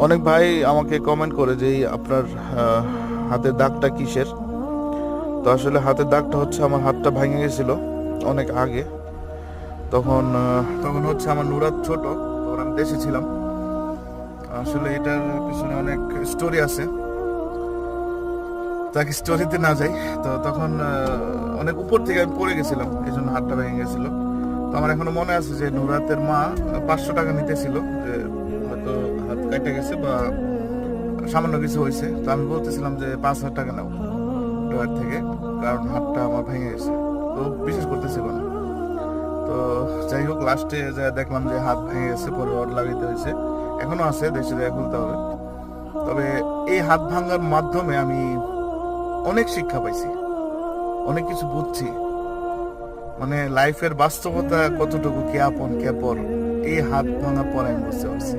অনেক ভাই আমাকে কমেন্ট করে যে আপনার হাতের দাগটা কিসের। তো আসলে হাতের দাগটা হচ্ছে আমার হাতটা ভেঙে গেছিল অনেক আগে। তখন হচ্ছে আমার নুরাত ছোট, তখন আমি দেশে ছিলাম। আসলে এটার পিছনে অনেক স্টোরি আছে, তাকে স্টোরিতে না যাই। তো তখন অনেক উপর থেকে আমি পড়ে গেছিলাম, এই জন্য হাতটা ভেঙে গেছিল। তো আমার এখনো মনে আছে যে নুরাতের মা 500 টাকা নিতেছিল, যে হয়তো হাত কেটে গেছে বা সামান্য কিছু হয়েছে। তো আমি বলতেছিলাম যে 5,000 টাকা নাও ডয়ার থেকে, কারণ হাতটা আমার ভেঙে গেছে। তো বিশ্বাস করতেছিল না। তো যাই হোক, লাস্টে যা দেখলাম যে হাত ভেঙে গেছে, পরে রড লাগাইতে হয়েছে। এখনো আছে, দেশে যায় খুলতে হবে। তবে এই হাত ভাঙার মাধ্যমে আমি অনেক শিক্ষা পাইছি, অনেক কিছু বুঝছি। লাইফের বাস্তবতা কতটুকু কে আপন কে পর, এই হাত ভাঙার পর আমি বুঝতে পারছি।